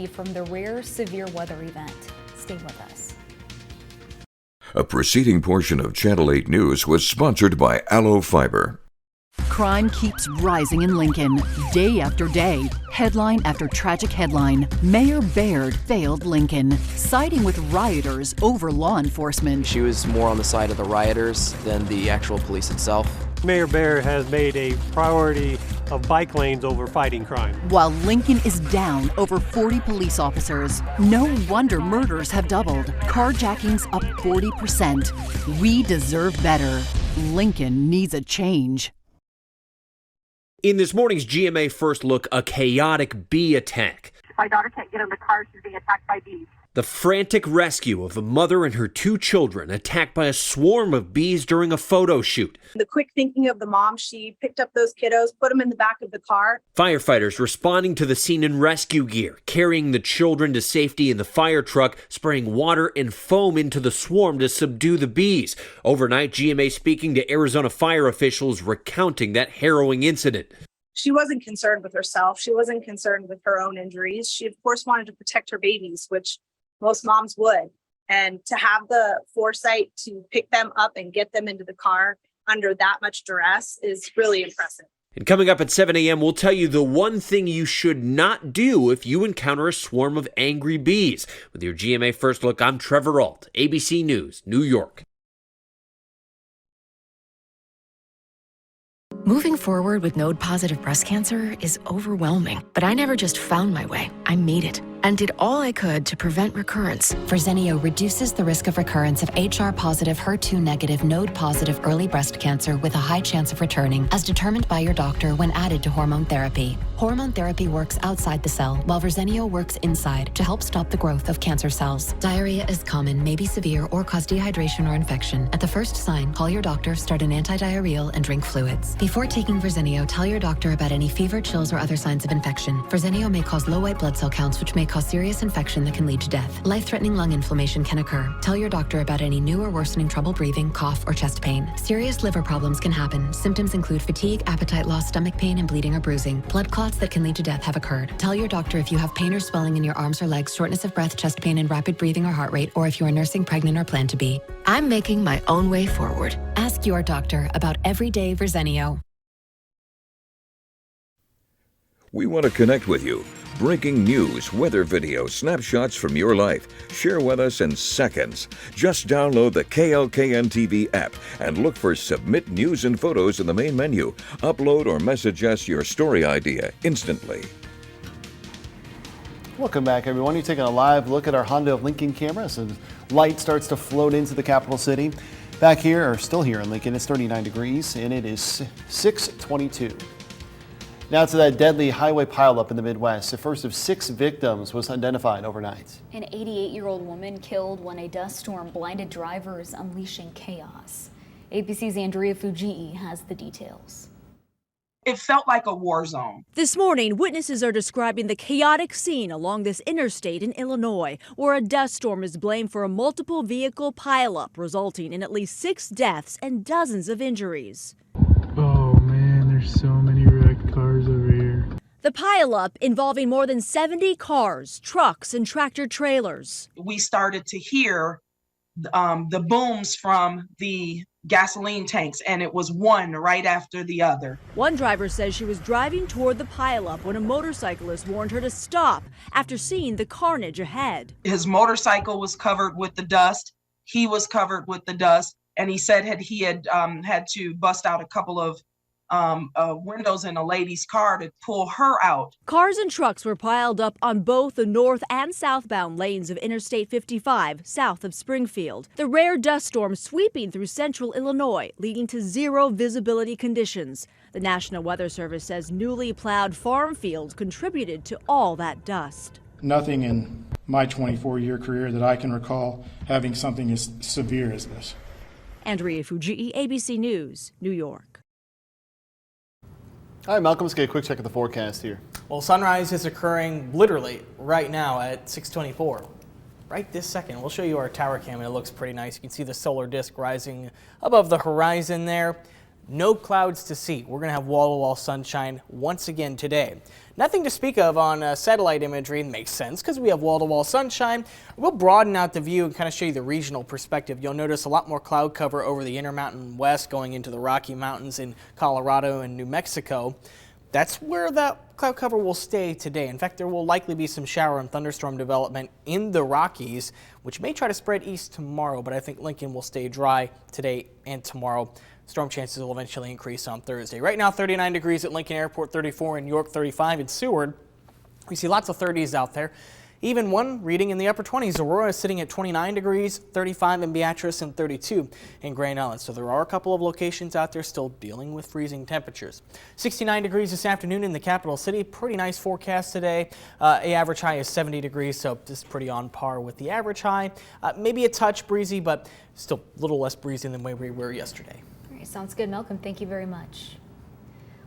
from the rare severe weather event. Stay with us. A preceding portion of Channel 8 News was sponsored by Aloe Fiber. Crime keeps rising in Lincoln, day after day. Headline after tragic headline. Mayor Baird failed Lincoln, siding with rioters over law enforcement. She was more on the side of the rioters than the actual police itself. Mayor Baird has made a priority of bike lanes over fighting crime. While Lincoln is down over 40 police officers, no wonder murders have doubled. Carjackings up 40%. We deserve better. Lincoln needs a change. In this morning's GMA First Look, a chaotic bee attack. My daughter can't get in the car. She's being attacked by bees. The frantic rescue of a mother and her 2 children attacked by a swarm of bees during a photo shoot. The quick thinking of the mom, she picked up those kiddos, put them in the back of the car. Firefighters responding to the scene in rescue gear, carrying the children to safety in the fire truck, spraying water and foam into the swarm to subdue the bees. Overnight, GMA speaking to Arizona fire officials recounting that harrowing incident. She wasn't concerned with herself. She wasn't concerned with her own injuries. She, of course, wanted to protect her babies, which most moms would. And to have the foresight to pick them up and get them into the car under that much duress is really impressive. And coming up at 7 a.m., we'll tell you the one thing you should not do if you encounter a swarm of angry bees. With your GMA First Look, I'm Trevor Ault, ABC News, New York. Moving forward with node-positive breast cancer is overwhelming, but I never just found my way. I made it and did all I could to prevent recurrence. Verzenio reduces the risk of recurrence of HR-positive, HER2-negative, node-positive early breast cancer with a high chance of returning, as determined by your doctor when added to hormone therapy. Hormone therapy works outside the cell, while Verzenio works inside to help stop the growth of cancer cells. Diarrhea is common, may be severe, or cause dehydration or infection. At the first sign, call your doctor, start an antidiarrheal, and drink fluids. Before taking Verzenio, tell your doctor about any fever, chills, or other signs of infection. Verzenio may cause low white blood cell counts, which may cause serious infection that can lead to death. Life-threatening lung inflammation can occur. Tell your doctor about any new or worsening trouble breathing, cough, or chest pain. Serious liver problems can happen. Symptoms include fatigue, appetite loss, stomach pain, and bleeding or bruising. Blood clots that can lead to death have occurred. Tell your doctor if you have pain or swelling in your arms or legs, shortness of breath, chest pain, and rapid breathing or heart rate, or if you are nursing, pregnant, or plan to be. I'm making my own way forward. Ask your doctor about everyday Verzenio. We want to connect with you. Breaking news, weather videos, snapshots from your life. Share with us in seconds. Just download the KLKN TV app and look for Submit News and Photos in the main menu. Upload or message us your story idea instantly. Welcome back, everyone. You're taking a live look at our Honda of Lincoln cameras as light starts to float into the capital city. Back here, or still here in Lincoln, it's 39 degrees and it is 6:22. Now to that deadly highway pileup in the Midwest. The first of 6 victims was identified overnight. An 88-year-old woman killed when a dust storm blinded drivers, unleashing chaos. ABC's Andrea Fujii has the details. It felt like a war zone. This morning, witnesses are describing the chaotic scene along this interstate in Illinois, where a dust storm is blamed for a multiple vehicle pileup, resulting in at least 6 deaths and dozens of injuries. Oh man, there's so many wrecked cars over here. The pileup involving more than 70 cars, trucks, and tractor trailers. We started to hear the booms from the gasoline tanks, and it was one right after the other. One driver says she was driving toward the pileup when a motorcyclist warned her to stop after seeing the carnage ahead. His motorcycle was covered with the dust. He was covered with the dust, and he said he had had to bust out a couple of windows in a lady's car to pull her out. Cars and trucks were piled up on both the north and southbound lanes of Interstate 55, south of Springfield. The rare dust storm sweeping through central Illinois, leading to zero visibility conditions. The National Weather Service says newly plowed farm fields contributed to all that dust. Nothing in my 24-year career that I can recall having something as severe as this. Andrea Fujii, ABC News, New York. All right, Malcolm, let's get a quick check at the forecast here. Well, sunrise is occurring literally right now at 6:24. Right this second. We'll show you our tower cam, and it looks pretty nice. You can see the solar disk rising above the horizon there. No clouds to see. We're going to have wall-to-wall sunshine once again today. Nothing to speak of on satellite imagery. Makes sense because we have wall-to-wall sunshine. We'll broaden out the view and kind of show you the regional perspective. You'll notice a lot more cloud cover over the Intermountain West going into the Rocky Mountains in Colorado and New Mexico. That's where that cloud cover will stay today. In fact, there will likely be some shower and thunderstorm development in the Rockies, which may try to spread east tomorrow, but I think Lincoln will stay dry today and tomorrow. Storm chances will eventually increase on Thursday. Right now, 39 degrees at Lincoln Airport, 34 in York, 35 in Seward. We see lots of 30s out there. Even one reading in the upper 20s. Aurora is sitting at 29 degrees, 35 in Beatrice, and 32 in Grand Island. So there are a couple of locations out there still dealing with freezing temperatures. 69 degrees this afternoon in the capital city. Pretty nice forecast today. The average high is 70 degrees, so this is pretty on par with the average high. Maybe a touch breezy, but still a little less breezy than where we were yesterday. Sounds good, Malcolm. Thank you very much.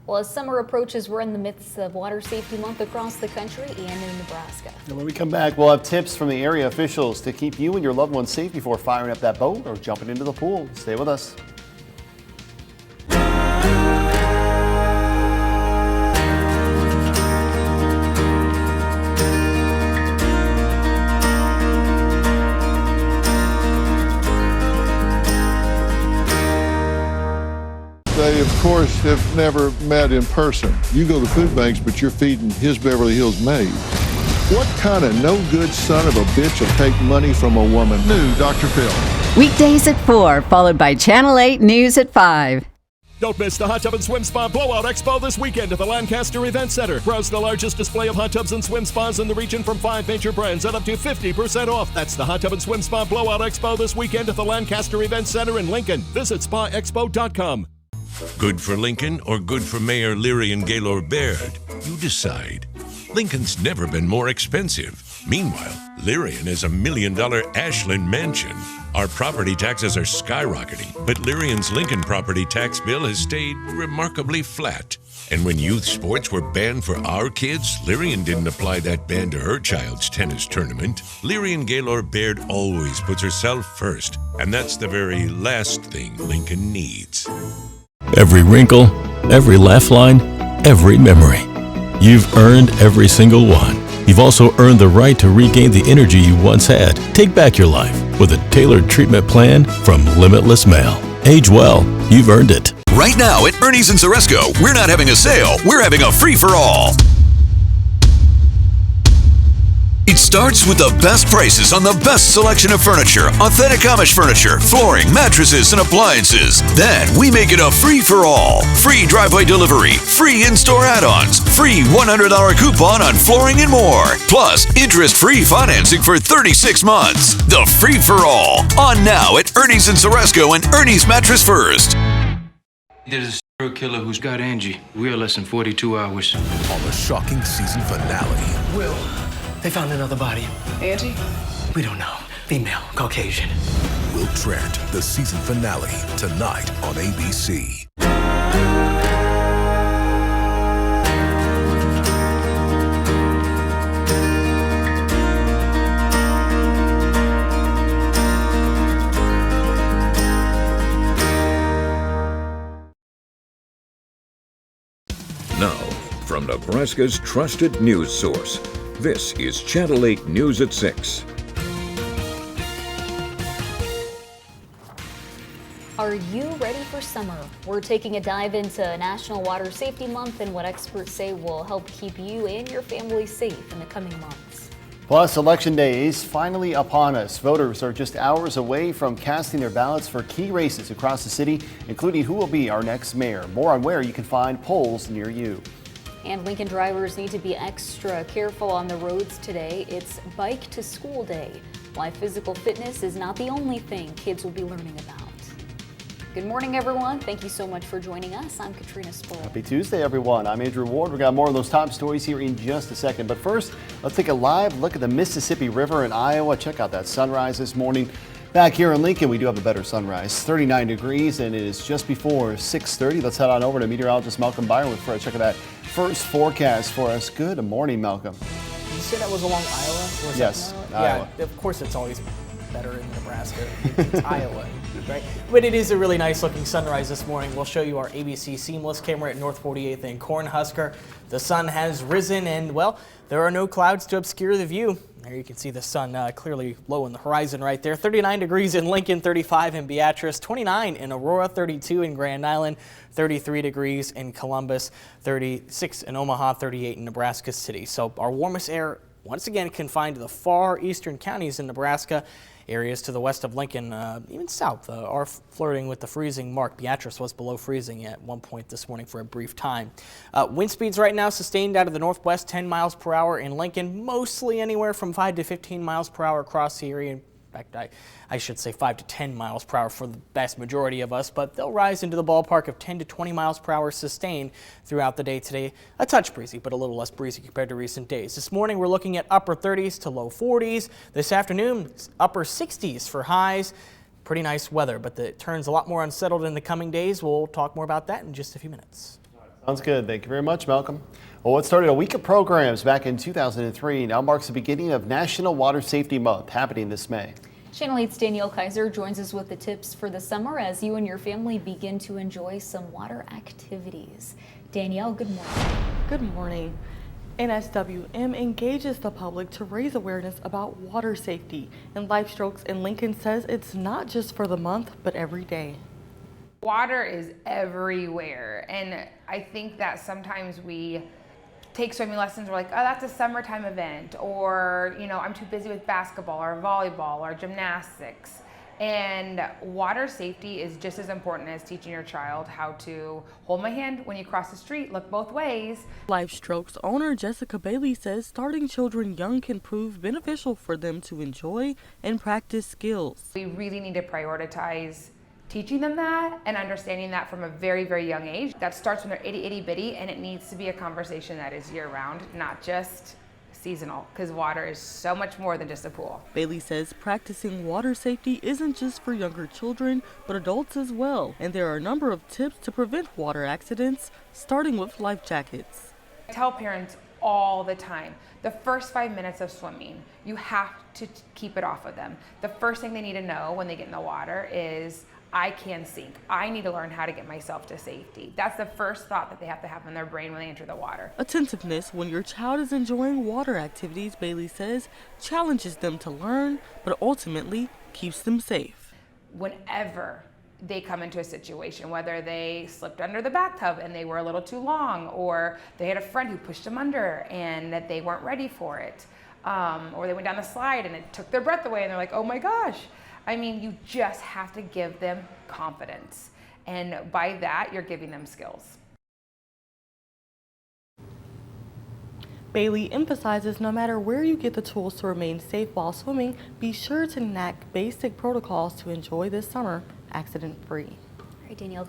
Well, as summer approaches, we're in the midst of Water Safety Month across the country and in Nebraska. And when we come back, we'll have tips from the area officials to keep you and your loved ones safe before firing up that boat or jumping into the pool. Stay with us. They, of course, have never met in person. You go to food banks, but you're feeding his Beverly Hills maids. What kind of no-good son of a bitch will take money from a woman? New Dr. Phil. Weekdays at 4, followed by Channel 8 News at 5. Don't miss the Hot Tub and Swim Spa Blowout Expo this weekend at the Lancaster Event Center. Browse the largest display of hot tubs and swim spas in the region from 5 major brands at up to 50% off. That's the Hot Tub and Swim Spa Blowout Expo this weekend at the Lancaster Event Center in Lincoln. Visit spaexpo.com. Good for Lincoln or good for Mayor Lirian Gaylor Baird? You decide. Lincoln's never been more expensive. Meanwhile, Lirian is $1 million Ashland mansion. Our property taxes are skyrocketing, but Lirian's Lincoln property tax bill has stayed remarkably flat. And when youth sports were banned for our kids, Lirian didn't apply that ban to her child's tennis tournament. Lirian Gaylor Baird always puts herself first, and that's the very last thing Lincoln needs. Every wrinkle, every laugh line, every memory. You've earned every single one. You've also earned the right to regain the energy you once had. Take back your life with a tailored treatment plan from Limitless Male. Age well, you've earned it. Right now at Ernie's in Ceresco, we're not having a sale, we're having a free-for-all. It starts with the best prices on the best selection of furniture, authentic Amish furniture, flooring, mattresses, and appliances. Then we make it a free-for-all. Free driveway delivery, free in-store add-ons, free $100 coupon on flooring and more. Plus, interest-free financing for 36 months. The free-for-all. On now at Ernie's in Ceresco and Ernie's Mattress First. There's a serial killer who's got Angie. We are less than 42 hours. On the shocking season finale. Will, they found another body. Angie? We don't know. Female, Caucasian. Will Trent, the season finale, tonight on ABC. Now, from Nebraska's trusted news source, this is Channel 8 News at 6. Are you ready for summer? We're taking a dive into National Water Safety Month and what experts say will help keep you and your family safe in the coming months. Plus, Election Day is finally upon us. Voters are just hours away from casting their ballots for key races across the city, including who will be our next mayor. More on where you can find polls near you. And Lincoln drivers need to be extra careful on the roads today. It's Bike to School Day. Why physical fitness is not the only thing kids will be learning about. Good morning, everyone. Thank you so much for joining us. I'm Katrina Sproul. Happy Tuesday, everyone. I'm Andrew Ward. We got more of those top stories here in just a second. But first, let's take a live look at the Mississippi River in Iowa. Check out that sunrise this morning. Back here in Lincoln, we do have a better sunrise. 39 degrees, and it is just before 6:30. Let's head on over to meteorologist Malcolm Byron for a check of that first forecast for us. Good morning, Malcolm. Did you say that was along Iowa? Yes, Iowa. Yeah, of course it's always better in Nebraska. It's Iowa, right? But it is a really nice looking sunrise this morning. We'll show you our ABC Seamless camera at North 48th and Cornhusker. The sun has risen and, well, there are no clouds to obscure the view. There you can see the sun clearly low in the horizon right there. 39 degrees in Lincoln, 35 in Beatrice, 29 in Aurora, 32 in Grand Island, 33 degrees in Columbus, 36 in Omaha, 38 in Nebraska City. So our warmest air once again confined to the far eastern counties in Nebraska. Areas to the west of Lincoln, even south, are flirting with the freezing mark. Beatrice was below freezing at one point this morning for a brief time. Wind speeds right now sustained out of the northwest, 10 miles per hour in Lincoln, mostly anywhere from 5 to 15 miles per hour across the area. In fact, I should say 5 to 10 miles per hour for the vast majority of us, but they'll rise into the ballpark of 10 to 20 miles per hour sustained throughout the day today. A touch breezy, but a little less breezy compared to recent days. This morning, we're looking at upper 30s to low 40s. This afternoon, upper 60s for highs. Pretty nice weather, but it turns a lot more unsettled in the coming days. We'll talk more about that in just a few minutes. Sounds good. Thank you very much, Malcolm. Well, what started a week of programs back in 2003 now marks the beginning of National Water Safety Month, happening this May. Channel 8's Danielle Kaiser joins us with the tips for the summer as you and your family begin to enjoy some water activities. Danielle, good morning. Good morning. NSWM engages the public to raise awareness about water safety, and LifeStrokes in Lincoln says it's not just for the month, but every day. Water is everywhere, and I think that sometimes we take swimming lessons, we're like, oh, that's a summertime event, or, you know, I'm too busy with basketball or volleyball or gymnastics. And water safety is just as important as teaching your child how to hold my hand when you cross the street, look both ways. LifeStrokes owner Jessica Bailey says starting children young can prove beneficial for them to enjoy and practice skills. We really need to prioritize teaching them that and understanding that from a very, very young age. That starts when they're itty bitty, and it needs to be a conversation that is year round, not just seasonal, because water is so much more than just a pool. Bailey says practicing water safety isn't just for younger children, but adults as well. And there are a number of tips to prevent water accidents, starting with life jackets. I tell parents all the time, the first 5 minutes of swimming, you have to keep it off of them. The first thing they need to know when they get in the water is, I can sink. I need to learn how to get myself to safety. That's the first thought that they have to have in their brain when they enter the water. Attentiveness when your child is enjoying water activities, Bailey says, challenges them to learn, but ultimately keeps them safe. Whenever they come into a situation, whether they slipped under the bathtub and they were a little too long, or they had a friend who pushed them under and that they weren't ready for it, or they went down the slide and it took their breath away and they're like, oh my gosh. I mean, you just have to give them confidence. And by that, you're giving them skills. Bailey emphasizes no matter where you get the tools to remain safe while swimming, be sure to enact basic protocols to enjoy this summer accident-free. All right, Danielle.